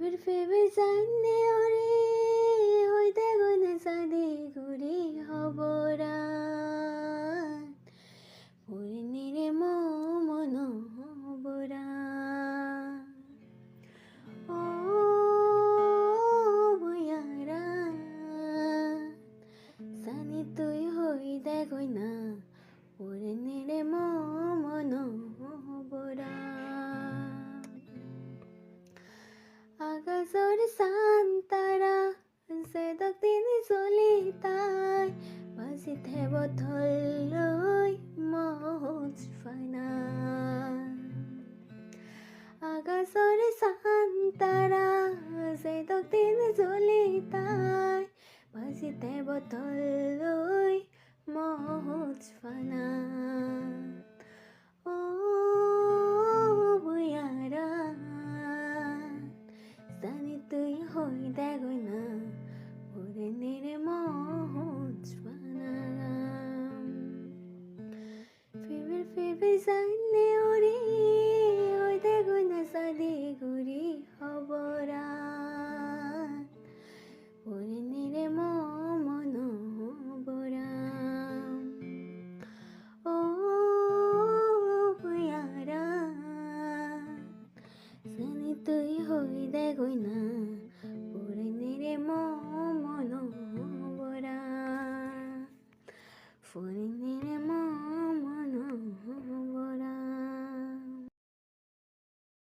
ফেবিৰ জানে অৰে হৈতে গৈ চাদি ঘূৰি হবৰা পূৰ্ণিৰে মন হবৰা ভয়াৰা জানি তুই হৈতে গৈ না পূৰ্ণিৰে মন হবৰা আকাশৰ চান তাৰা জেদক তিনি জ্বলি তাই বাজি থেব থলৈ মজ ফানা আকাশৰ চান তাৰা জেদক তিনি জ্বলি তাই বাজি থেব থলৈ মজ ফানা ভয়াৰা জানি তুই হৈতে গৈ না পূৰ্ণিৰে মজ ফানা ফেবিৰ জানে অৰে হৈতে গৈ না চাদি ঘূৰি হবৰা পূৰ্ণিৰে মন হবৰা ভয়াৰা জানি তুই হৈতে গৈ না